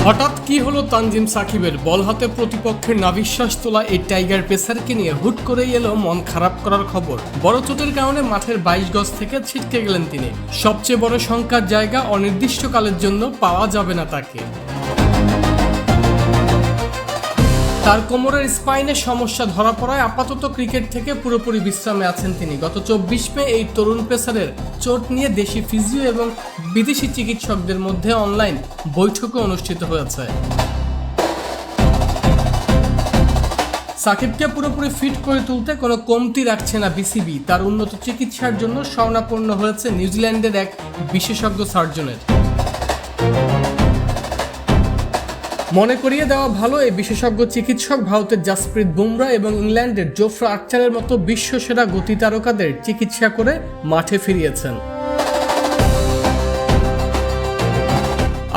হঠাৎ কি হলো তানজিম সাকিবের? বল হাতে প্রতিপক্ষের নাভিশ্বাস তোলা এই টাইগার পেসারকে নিয়ে হুট করেই এলো মন খারাপ করার খবর। বড় চোটের কারণে মাঠের 22 গজ থেকে ছিটকে গেলেন তিনি। সবচেয়ে বড় শঙ্কার জায়গা, অনির্দিষ্টকালের জন্য পাওয়া যাবে না তাকে। তার কোমরের স্পাইনে সমস্যা ধরা পড়ায় আপাতত ক্রিকেট থেকে পুরোপুরি বিশ্রামে আছেন তিনি। গত 24 মে এই তরুণ পেসারের চোট নিয়ে দেশি ফিজিও এবং বিদেশি চিকিৎসকদের মধ্যে অনলাইন বৈঠকও অনুষ্ঠিত হয়েছে। সাকিবকে পুরোপুরি ফিট করে তুলতে কোনো কমতি রাখছে না বিসিবি। তার উন্নত চিকিৎসার জন্য শরণাপন্ন হয়েছে নিউজিল্যান্ডের এক বিশেষজ্ঞ সার্জনের। মনে করিয়ে দেওয়া ভালো, এই বিশেষজ্ঞ চিকিৎসক ভারতের জাসপ্রীত বুমরা এবং ইংল্যান্ডের জোফ্রা আর্চারের মতো বিশ্বসেরা গতি তারকাদের চিকিৎসা করে মাঠে ফিরিয়েছেন।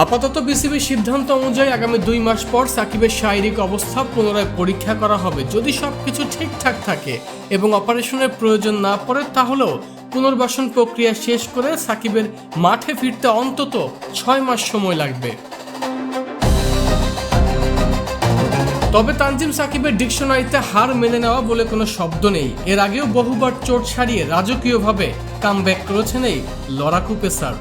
আপাতত বিসিবির সিদ্ধান্ত অনুযায়ী আগামী 2 মাস পর সাকিবের শারীরিক অবস্থা পুনরায় পরীক্ষা করা হবে। যদি সবকিছু ঠিকঠাক থাকে এবং অপারেশনের প্রয়োজন না পড়ে, তাহলেও পুনর্বাসন প্রক্রিয়া শেষ করে সাকিবের মাঠে ফিরতে অন্তত 6 মাস সময় লাগবে। তবে তানজিম সাকিবের ডিকশনারিতে হার মেনে নেওয়া বলে কোনো শব্দ নেই। এর আগেও বহুবার চোট সারিয়ে রাজকীয়ভাবে কামব্যাক করেছেন এই লড়াকু পেসার।